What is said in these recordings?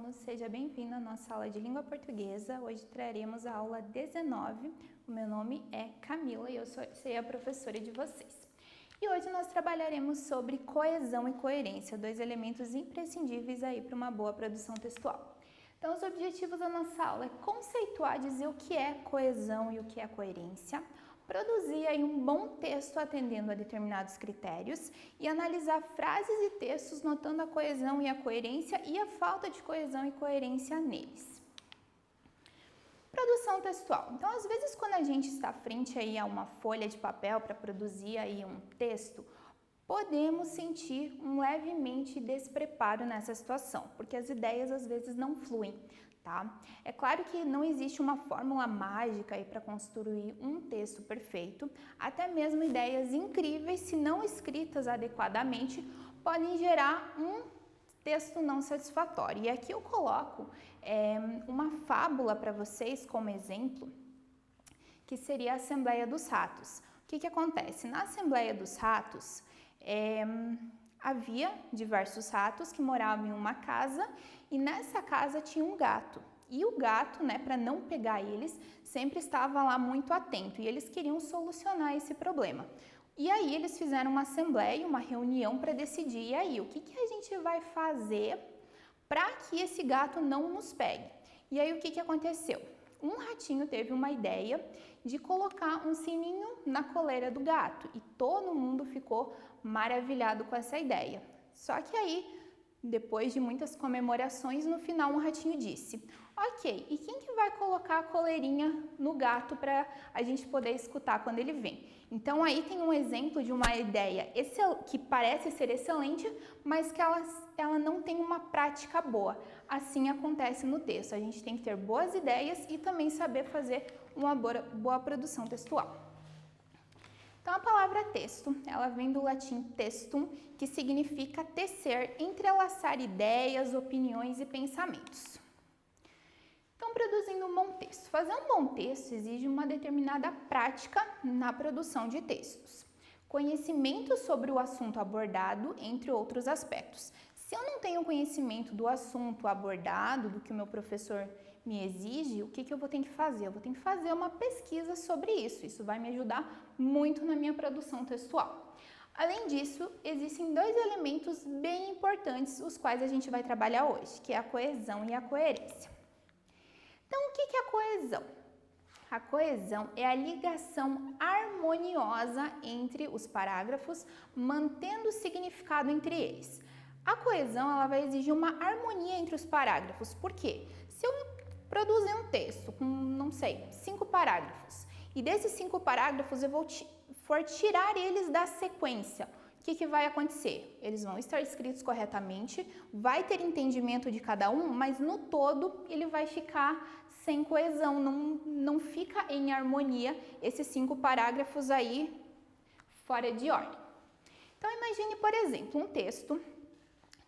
alunos, seja bem-vindo à nossa aula de língua portuguesa. Hoje traremos a aula 19. O meu nome é Camila e eu serei a professora de vocês. E hoje nós trabalharemos sobre coesão e coerência, dois elementos imprescindíveis aí para uma boa produção textual. Então, os objetivos da nossa aula é conceituar, dizer o que é coesão e o que é coerência, produzir aí um bom texto atendendo a determinados critérios e analisar frases e textos notando a coesão e a coerência e a falta de coesão e coerência neles. Produção textual. Então, às vezes, quando a gente está frente aí a uma folha de papel para produzir aí um texto, podemos sentir um levemente despreparo nessa situação, porque as ideias às vezes não fluem, tá? É claro que não existe uma fórmula mágica aí para construir um texto perfeito, até mesmo ideias incríveis, se não escritas adequadamente, podem gerar um texto não satisfatório. E aqui eu coloco uma fábula para vocês como exemplo, que seria a Assembleia dos Ratos. O que acontece? Na Assembleia dos Ratos, havia diversos ratos que moravam em uma casa e nessa casa tinha um gato. E o gato, para não pegar eles, sempre estava lá muito atento e eles queriam solucionar esse problema. E aí eles fizeram uma assembleia, uma reunião para decidir, e aí, o que a gente vai fazer para que esse gato não nos pegue? E aí o que aconteceu? Um ratinho teve uma ideia de colocar um sininho na coleira do gato e todo mundo ficou maravilhado com essa ideia. Só que aí, depois de muitas comemorações, no final um ratinho disse: ok, e quem que vai colocar a coleirinha no gato para a gente poder escutar quando ele vem? Então aí tem um exemplo de uma ideia que parece ser excelente, mas que ela não tem uma prática boa. Assim acontece no texto, a gente tem que ter boas ideias e também saber fazer uma boa produção textual. Então, a palavra texto, ela vem do latim textum, que significa tecer, entrelaçar ideias, opiniões e pensamentos. Então, produzindo um bom texto. Fazer um bom texto exige uma determinada prática na produção de textos. Conhecimento sobre o assunto abordado, entre outros aspectos. Se eu não tenho conhecimento do assunto abordado, do que o meu professor me exige, o que eu vou ter que fazer? Eu vou ter que fazer uma pesquisa sobre isso. Isso vai me ajudar muito na minha produção textual. Além disso, existem dois elementos bem importantes, os quais a gente vai trabalhar hoje, que é a coesão e a coerência. Então, o que é a coesão? A coesão é a ligação harmoniosa entre os parágrafos, mantendo o significado entre eles. A coesão ela vai exigir uma harmonia entre os parágrafos. Por quê? Se eu produzir um texto com, não sei, 5 parágrafos, e desses 5 parágrafos eu for tirar eles da sequência, o que vai acontecer? Eles vão estar escritos corretamente, vai ter entendimento de cada um, mas no todo ele vai ficar sem coesão, não fica em harmonia esses 5 parágrafos aí fora de ordem. Então imagine, por exemplo, um texto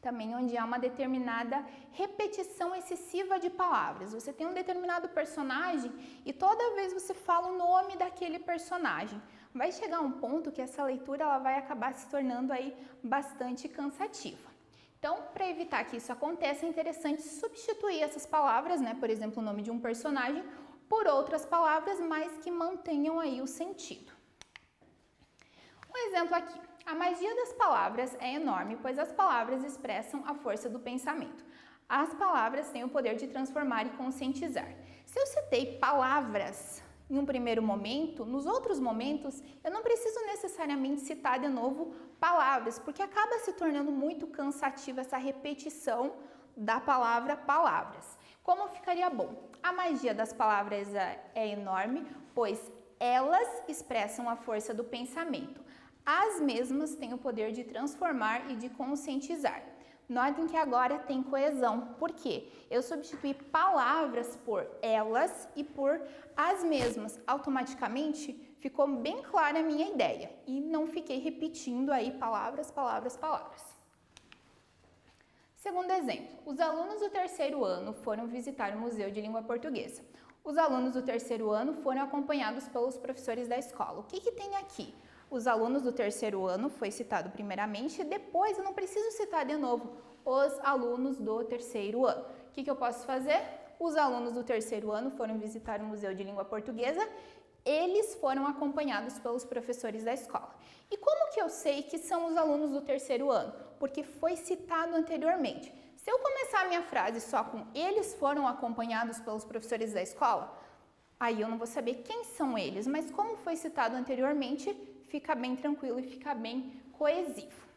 também onde há uma determinada repetição excessiva de palavras. Você tem um determinado personagem e toda vez você fala o nome daquele personagem. Vai chegar um ponto que essa leitura ela vai acabar se tornando aí bastante cansativa. Então, para evitar que isso aconteça, é interessante substituir essas palavras, por exemplo, o nome de um personagem, por outras palavras, mas que mantenham aí o sentido. Um exemplo aqui. A magia das palavras é enorme, pois as palavras expressam a força do pensamento. As palavras têm o poder de transformar e conscientizar. Se eu citei palavras em um primeiro momento, nos outros momentos eu não preciso necessariamente citar de novo palavras, porque acaba se tornando muito cansativa essa repetição da palavra palavras. Como ficaria bom? A magia das palavras é enorme, pois elas expressam a força do pensamento. As mesmas têm o poder de transformar e de conscientizar. Notem que agora tem coesão. Por quê? Eu substituí palavras por elas e por as mesmas. Automaticamente ficou bem clara a minha ideia e não fiquei repetindo aí palavras. Segundo exemplo, os alunos do terceiro ano foram visitar o Museu de Língua Portuguesa. Os alunos do terceiro ano foram acompanhados pelos professores da escola. O que tem aqui? Os alunos do terceiro ano foi citado primeiramente, depois eu não preciso citar de novo os alunos do terceiro ano. o que eu posso fazer? Os alunos do terceiro ano foram visitar o Museu de Língua Portuguesa, eles foram acompanhados pelos professores da escola. E como que eu sei que são os alunos do terceiro ano? Porque foi citado anteriormente. Se eu começar a minha frase só com eles foram acompanhados pelos professores da escola, aí eu não vou saber quem são eles, mas como foi citado anteriormente, fica bem tranquilo e fica bem coesivo.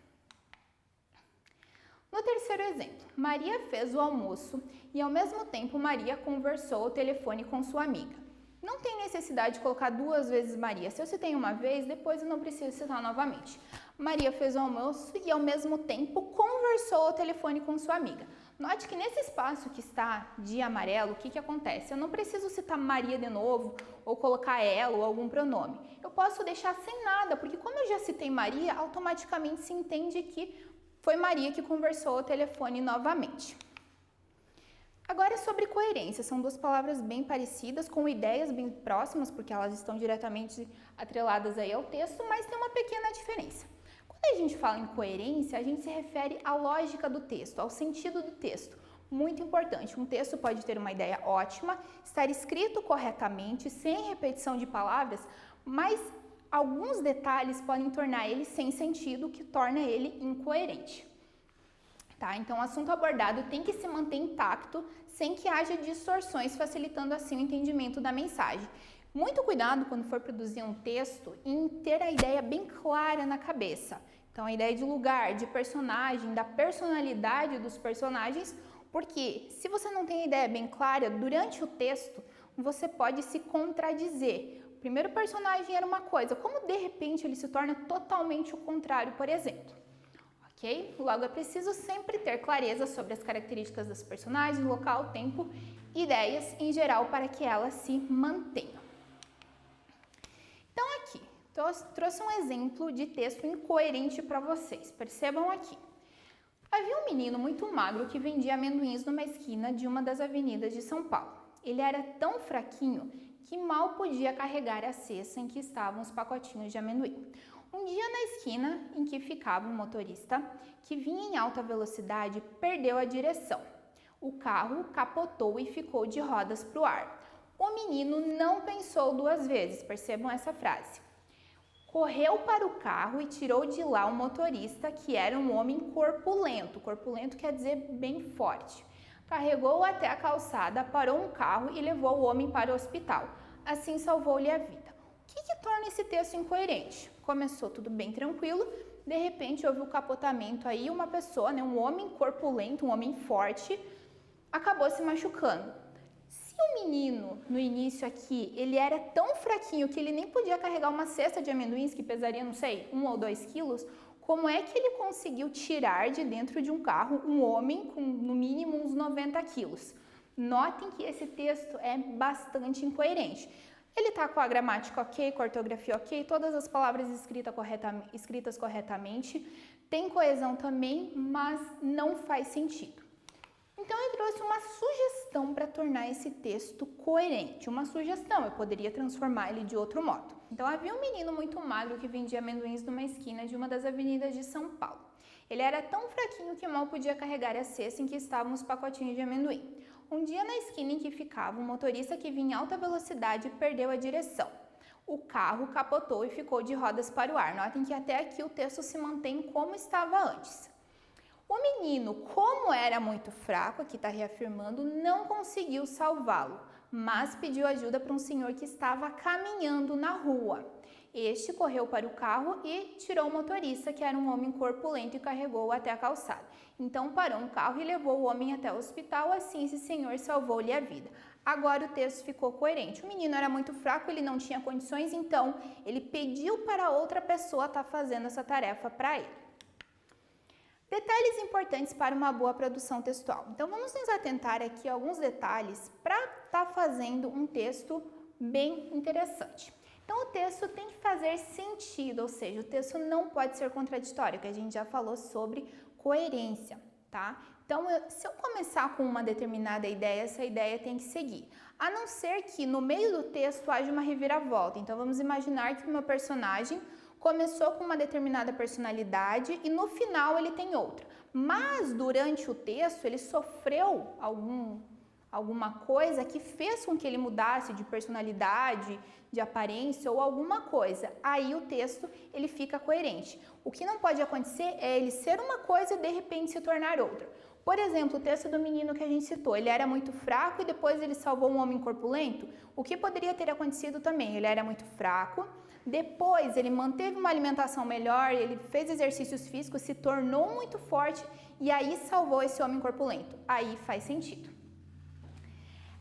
No terceiro exemplo, Maria fez o almoço e ao mesmo tempo Maria conversou ao telefone com sua amiga. Não tem necessidade de colocar duas vezes Maria. Se eu citei uma vez, depois eu não preciso citar novamente. Maria fez o almoço e ao mesmo tempo conversou ao telefone com sua amiga. Note que nesse espaço que está de amarelo, o que acontece? Eu não preciso citar Maria de novo ou colocar ela ou algum pronome. Eu posso deixar sem nada, porque como eu já citei Maria, automaticamente se entende que foi Maria que conversou ao telefone novamente. Agora sobre coerência, são duas palavras bem parecidas, com ideias bem próximas, porque elas estão diretamente atreladas aí ao texto, mas tem uma pequena diferença. Quando a gente fala em coerência, a gente se refere à lógica do texto, ao sentido do texto. Muito importante, um texto pode ter uma ideia ótima, estar escrito corretamente, sem repetição de palavras, mas alguns detalhes podem tornar ele sem sentido, que torna ele incoerente. Tá? Então, o assunto abordado tem que se manter intacto, sem que haja distorções, facilitando assim o entendimento da mensagem. Muito cuidado quando for produzir um texto em ter a ideia bem clara na cabeça. Então, a ideia de lugar, de personagem, da personalidade dos personagens, porque se você não tem a ideia bem clara, durante o texto, você pode se contradizer. O primeiro personagem era uma coisa, como de repente ele se torna totalmente o contrário, por exemplo. Ok? Logo, é preciso sempre ter clareza sobre as características dos personagens, local, tempo, ideias em geral para que elas se mantenham. Então, aqui, trouxe um exemplo de texto incoerente para vocês. Percebam aqui. Havia um menino muito magro que vendia amendoins numa esquina de uma das avenidas de São Paulo. Ele era tão fraquinho que mal podia carregar a cesta em que estavam os pacotinhos de amendoim. Um dia, na esquina em que ficava um motorista que vinha em alta velocidade, perdeu a direção. O carro capotou e ficou de rodas para o ar. O menino não pensou duas vezes, percebam essa frase. Correu para o carro e tirou de lá o motorista, que era um homem corpulento. Corpulento quer dizer bem forte. Carregou-o até a calçada, parou um carro e levou o homem para o hospital. Assim salvou-lhe a vida. O que torna esse texto incoerente? Começou tudo bem tranquilo, de repente houve um capotamento aí, uma pessoa, um homem corpulento, um homem forte, acabou se machucando. Se o menino, no início aqui, ele era tão fraquinho que ele nem podia carregar uma cesta de amendoins que pesaria, não sei, 1 ou 2 quilos, como é que ele conseguiu tirar de dentro de um carro um homem com, no mínimo, uns 90 quilos? Notem que esse texto é bastante incoerente. Ele está com a gramática ok, com a ortografia ok, todas as palavras escritas corretamente, tem coesão também, mas não faz sentido. Então, eu trouxe uma sugestão para tornar esse texto coerente. Uma sugestão, eu poderia transformar ele de outro modo. Então, havia um menino muito magro que vendia amendoins numa esquina de uma das avenidas de São Paulo. Ele era tão fraquinho que mal podia carregar a cesta em que estavam os pacotinhos de amendoim. Um dia, na esquina em que ficava, um motorista que vinha em alta velocidade perdeu a direção. O carro capotou e ficou de rodas para o ar. Notem que até aqui o texto se mantém como estava antes. O menino, como era muito fraco, aqui está reafirmando, não conseguiu salvá-lo, mas pediu ajuda para um senhor que estava caminhando na rua. Este correu para o carro e tirou o motorista, que era um homem corpulento, e carregou-o até a calçada. Então parou um carro e levou o homem até o hospital, assim esse senhor salvou-lhe a vida. Agora o texto ficou coerente. O menino era muito fraco, ele não tinha condições, então ele pediu para outra pessoa estar fazendo essa tarefa para ele. Detalhes importantes para uma boa produção textual. Então vamos nos atentar aqui a alguns detalhes para estar fazendo um texto bem interessante. Então, o texto tem que fazer sentido, ou seja, o texto não pode ser contraditório, que a gente já falou sobre coerência, tá? Então, se eu começar com uma determinada ideia, essa ideia tem que seguir. A não ser que no meio do texto haja uma reviravolta. Então, vamos imaginar que o meu personagem começou com uma determinada personalidade e no final ele tem outra. Mas durante o texto ele sofreu alguma coisa que fez com que ele mudasse de personalidade, de aparência ou alguma coisa. Aí o texto ele fica coerente. O que não pode acontecer é ele ser uma coisa e de repente se tornar outra. Por exemplo, o texto do menino que a gente citou, ele era muito fraco e depois ele salvou um homem corpulento. O que poderia ter acontecido também? Ele era muito fraco, depois ele manteve uma alimentação melhor, ele fez exercícios físicos, se tornou muito forte e aí salvou esse homem corpulento. Aí faz sentido.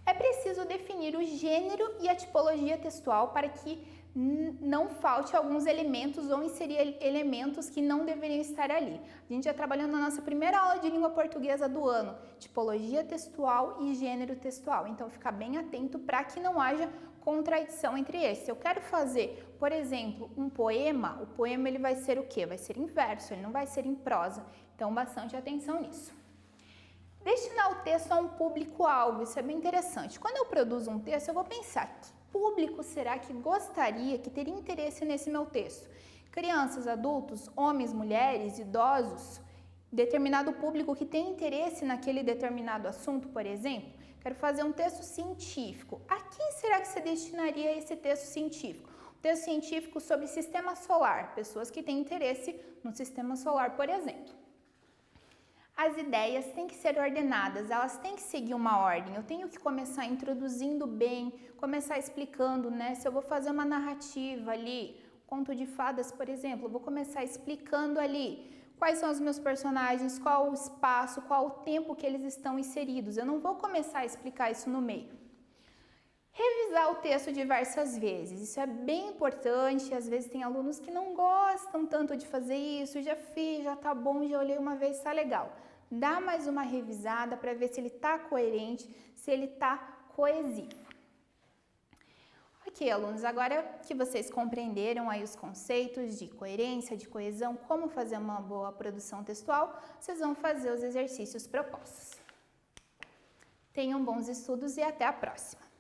É preciso definir o gênero e a tipologia textual para que não falte alguns elementos ou inserir elementos que não deveriam estar ali. A gente já trabalhando na nossa primeira aula de língua portuguesa do ano, tipologia textual e gênero textual. Então, fica bem atento para que não haja contradição entre esses. Se eu quero fazer, por exemplo, um poema, o poema ele vai ser o quê? Vai ser em verso, ele não vai ser em prosa. Então, bastante atenção nisso. Destinar o texto a um público-alvo, isso é bem interessante. Quando eu produzo um texto, eu vou pensar, que público será que gostaria, que teria interesse nesse meu texto? Crianças, adultos, homens, mulheres, idosos, determinado público que tem interesse naquele determinado assunto, por exemplo. Quero fazer um texto científico. A quem será que você destinaria esse texto científico? Um texto científico sobre sistema solar, pessoas que têm interesse no sistema solar, por exemplo. As ideias têm que ser ordenadas, elas têm que seguir uma ordem. Eu tenho que começar introduzindo bem, começar explicando, né? Se eu vou fazer uma narrativa ali, conto de fadas, por exemplo, eu vou começar explicando ali quais são os meus personagens, qual o espaço, qual o tempo que eles estão inseridos. Eu não vou começar a explicar isso no meio. Revisar o texto diversas vezes, isso é bem importante. Às vezes tem alunos que não gostam tanto de fazer isso, já fiz, já tá bom, já olhei uma vez, tá legal. Dá mais uma revisada para ver se ele tá coerente, se ele tá coesivo. Ok, alunos, agora que vocês compreenderam aí os conceitos de coerência, de coesão, como fazer uma boa produção textual, vocês vão fazer os exercícios propostos. Tenham bons estudos e até a próxima!